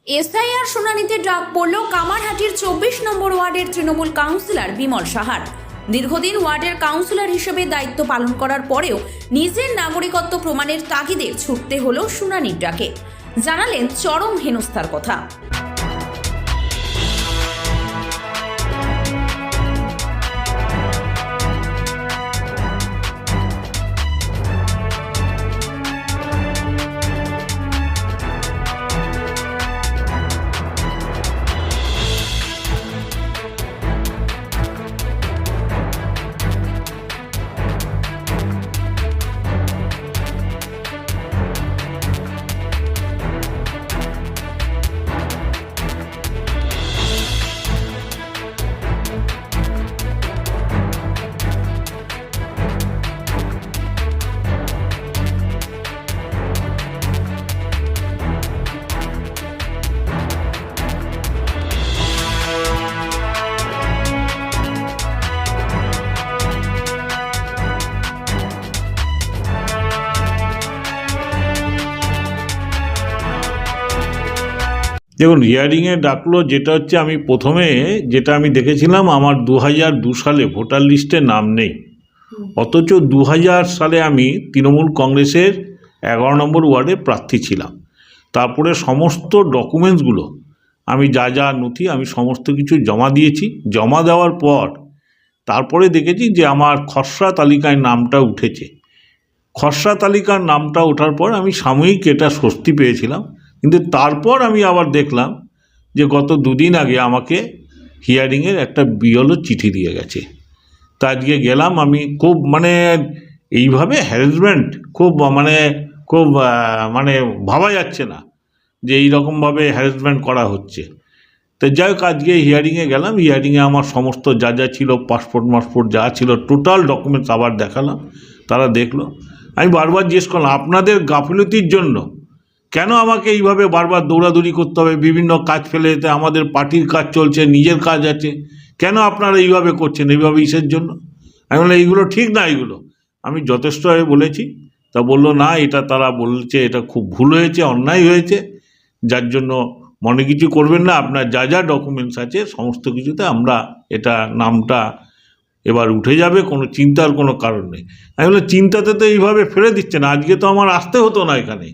SIR শুনানিতে ডাক পড়ল কামারহাটির 24 নম্বর ওয়ার্ডের তৃণমূল কাউন্সিলর বিমল সাহার। দীর্ঘদিন ওয়ার্ডের কাউন্সিলর হিসেবে দায়িত্ব পালন করার পরেও নিজের নাগরিকত্ব প্রমাণের তাগিদে ছুটতে হলো শুনানির ডাকে। জানালেন চরম হেনস্থার কথা। দেখুন, হিয়ারিংয়ে ডাকলো যেটা হচ্ছে, আমি প্রথমে যেটা আমি দেখেছিলাম, আমার 2002 সালে ভোটার লিস্টে নাম নেই, অথচ 2000 সালে আমি তৃণমূল কংগ্রেসের 11 নম্বর ওয়ার্ডে প্রার্থী ছিলাম। তারপরে সমস্ত ডকুমেন্টসগুলো আমি যা নথি আমি সমস্ত কিছু জমা দিয়েছি। জমা দেওয়ার পর তারপরে দেখেছি যে আমার খসড়া তালিকায় নামটা উঠেছে। খসড়া তালিকার নামটা ওঠার পর আমি সাময়িক এটা স্বস্তি পেয়েছিলাম, কিন্তু তারপর আমি আবার দেখলাম যে গত 2 দিন আগে আমাকে হিয়ারিংয়ের একটা বিএলও চিঠি দিয়ে গেছে। তা আজকে গেলাম, আমি খুব এইভাবে হ্যারাসমেন্ট খুব ভাবা যাচ্ছে না যে এইরকমভাবে হ্যারাসমেন্ট করা হচ্ছে। তো যাই হোক, আজকে হিয়ারিংয়ে গেলাম। হিয়ারিংয়ে আমার সমস্ত যা ছিল, পাসপোর্ট যা ছিল, টোটাল ডকুমেন্টস আবার দেখালাম। তারা দেখলো। আমি বারবার জিজ্ঞেস করলাম, আপনাদের গাফিলতির জন্য কেন আমাকে এইভাবে বারবার দৌড়াদৌড়ি করতে হবে? বিভিন্ন কাজ ফেলে যেতে, আমাদের পার্টির কাজ চলছে, নিজের কাজ আছে, কেন আপনারা এইভাবে করছেন? এইভাবে ইসের জন্য? আমি বললাম এইগুলো ঠিক না। এইগুলো আমি যথেষ্টভাবে বলেছি। তা বললো না, এটা তারা বলছে এটা খুব ভুল হয়েছে, অন্যায় হয়েছে, যার জন্য মনে কিছু করবেন না, আপনার যা ডকুমেন্টস আছে সমস্ত কিছুতে আমরা এটা নামটা এবার উঠে যাবে, কোনো চিন্তার কোনো কারণ নেই। আমি বললাম চিন্তাতে তো এইভাবে ফেলে দিচ্ছে না, আজকে তো আমার আসতে হতো না এখানে,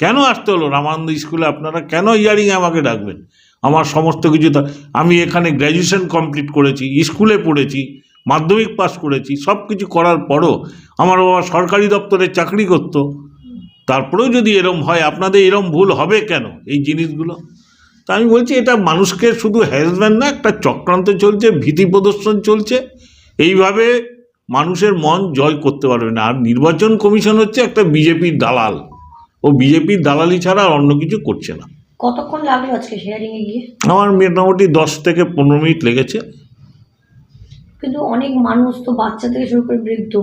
কেন আসতে হলো? রামানন্দ স্কুলে আপনারা কেন হিয়ারিংয়ে আমাকে ডাকবেন? আমার সমস্ত কিছু তো, আমি এখানে গ্র্যাজুয়েশন কমপ্লিট করেছি, স্কুলে পড়েছি, মাধ্যমিক পাস করেছি, সব কিছু করার পরও আমার বাবা সরকারি দপ্তরে চাকরি করত। তারপরেও যদি এরম হয়, আপনাদের এরম ভুল হবে কেন এই জিনিসগুলো? তা আমি বলছি এটা মানুষকে শুধু হ্যারাসমেন্ট না, একটা চক্রান্ত চলছে, ভীতি প্রদর্শন চলছে। এইভাবে মানুষের মন জয় করতে পারবে না। আর নির্বাচন কমিশন হচ্ছে একটা বিজেপির দালাল, ও বিজেপির দালালি ছাড়া আর অন্য কিছু করছে না। কতক্ষণ লাগলো আজকে হিয়ারিংয়ে গিয়ে? আমার মোটামুটি 10 থেকে 15 মিনিট লেগেছে। কিন্তু অনেক মানুষ তো, বাচ্চা থেকে শুরু করে বৃদ্ধ,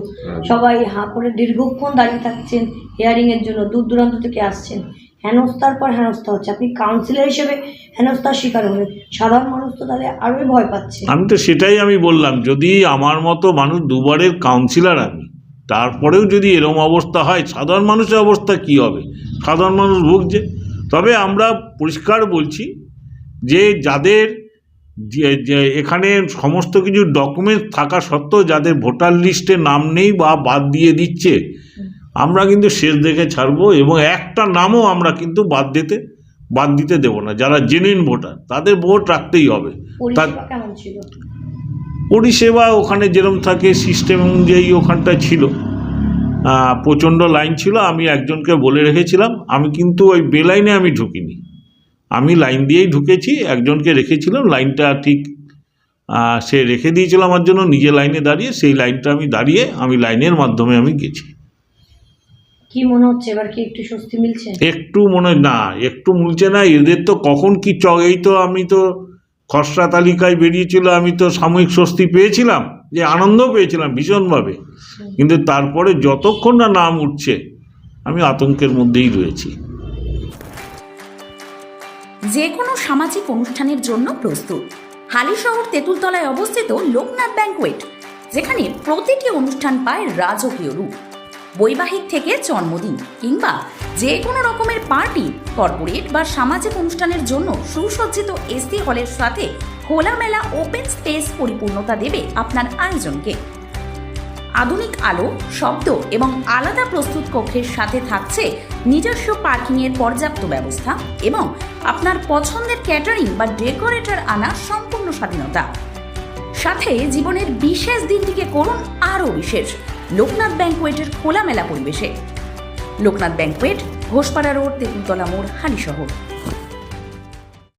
সবাই হাঁ করে দীর্ঘক্ষণ দাঁড়িয়ে থাকছেন হিয়ারিংয়ের জন্য, দূর দূরান্ত থেকে আসছেন। হেনস্থার পর হেনস্থা হচ্ছে। আপনি কাউন্সিলর হিসেবে হেনস্থার শিকার হলেন, সাধারণ মানুষ তো তাহলে আরোই ভয় পাচ্ছে। আমি তো সেটাই আমি বললাম, যদি আমার মতো মানুষ, 2বারের কাউন্সিলর আমি, তারপরেও যদি এরম অবস্থা হয়, সাধারণ মানুষের অবস্থা কি হবে? সাধারণ মানুষ ভুগছে। তবে আমরা পরিষ্কার বলছি যে যাদের যে এখানে সমস্ত কিছু ডকুমেন্টস থাকা সত্ত্বেও যাদের ভোটার লিস্টে নাম নেই বা বাদ দিয়ে দিচ্ছে, আমরা কিন্তু শেষ দেখে ছাড়বো, এবং একটা নামও আমরা কিন্তু বাদ দিতে দেবো না। যারা জেনুইন ভোটার তাদের ভোট রাখতেই হবে। কেমন ছিল পরিষেবা? ওখানে যেরকম থাকে সিস্টেম অনুযায়ী ওখানটা ছিল, প্রচণ্ড লাইন ছিল। আমি একজনকে বলে রেখেছিলাম, আমি কিন্তু ওই বেলাইনে আমি ঢুকিনি, আমি লাইন দিয়েই ঢুকেছি। একজনকে রেখেছিলাম, লাইনটা ঠিক সে রেখে দিয়েছিল আমার জন্য, নিজে লাইনে দাঁড়িয়ে, সেই লাইনটা আমি দাঁড়িয়ে আমি লাইনের মাধ্যমে আমি গেছি। কি মনে হচ্ছে এবার, কি একটু স্বস্তি মিলছে? একটু একটু মিলছে না। এদের তো কখন কি এই তো আমি তো খসড়া তালিকায় বেরিয়েছিল, আমি তো সাময়িক স্বস্তি পেয়েছিলাম, যে আনন্দও পেয়েছিলাম ভীষণভাবে, কিন্তু তারপরে যতক্ষণ না নাম উঠছে আমি আতঙ্কের মধ্যেই রয়েছি। যে কোনো সামাজিক অনুষ্ঠানের জন্য প্রস্তুত হালিশহর তেঁতুলতলায় অবস্থিত লোকনাথ ব্যাংকোয়েট, যেখানে প্রতিটি অনুষ্ঠান পায় রাজকীয় রূপ। বৈবাহিক থেকে জন্মদিন কিংবা যে কোনো রকমের পার্টি, কর্পোরেট বা সামাজিক অনুষ্ঠানের জন্য সুসজ্জিত এসি হলের সাথে খোলামেলা ওপেন স্পেস পরিপূর্ণতা দেবে আপনার আয়োজনকে। আধুনিক আলো, শব্দ এবং আলাদা প্রস্তুত কক্ষের সাথে থাকছে নিজস্ব পার্কিংয়ের পর্যাপ্ত ব্যবস্থা এবং আপনার পছন্দের ক্যাটারিং বা ডেকোরেটর আনা সম্পূর্ণ স্বাধীনতা। সাথে জীবনের বিশেষ দিনটিকে করুন আরও বিশেষ লোকনাথ ব্যাংকোয়েটের খোলামেলা পরিবেশে। লোকনাথ ব্যাংকোয়েট, ঘোষপাড়া রোড, তেঁতুলতলা মোড়, হালিশহর।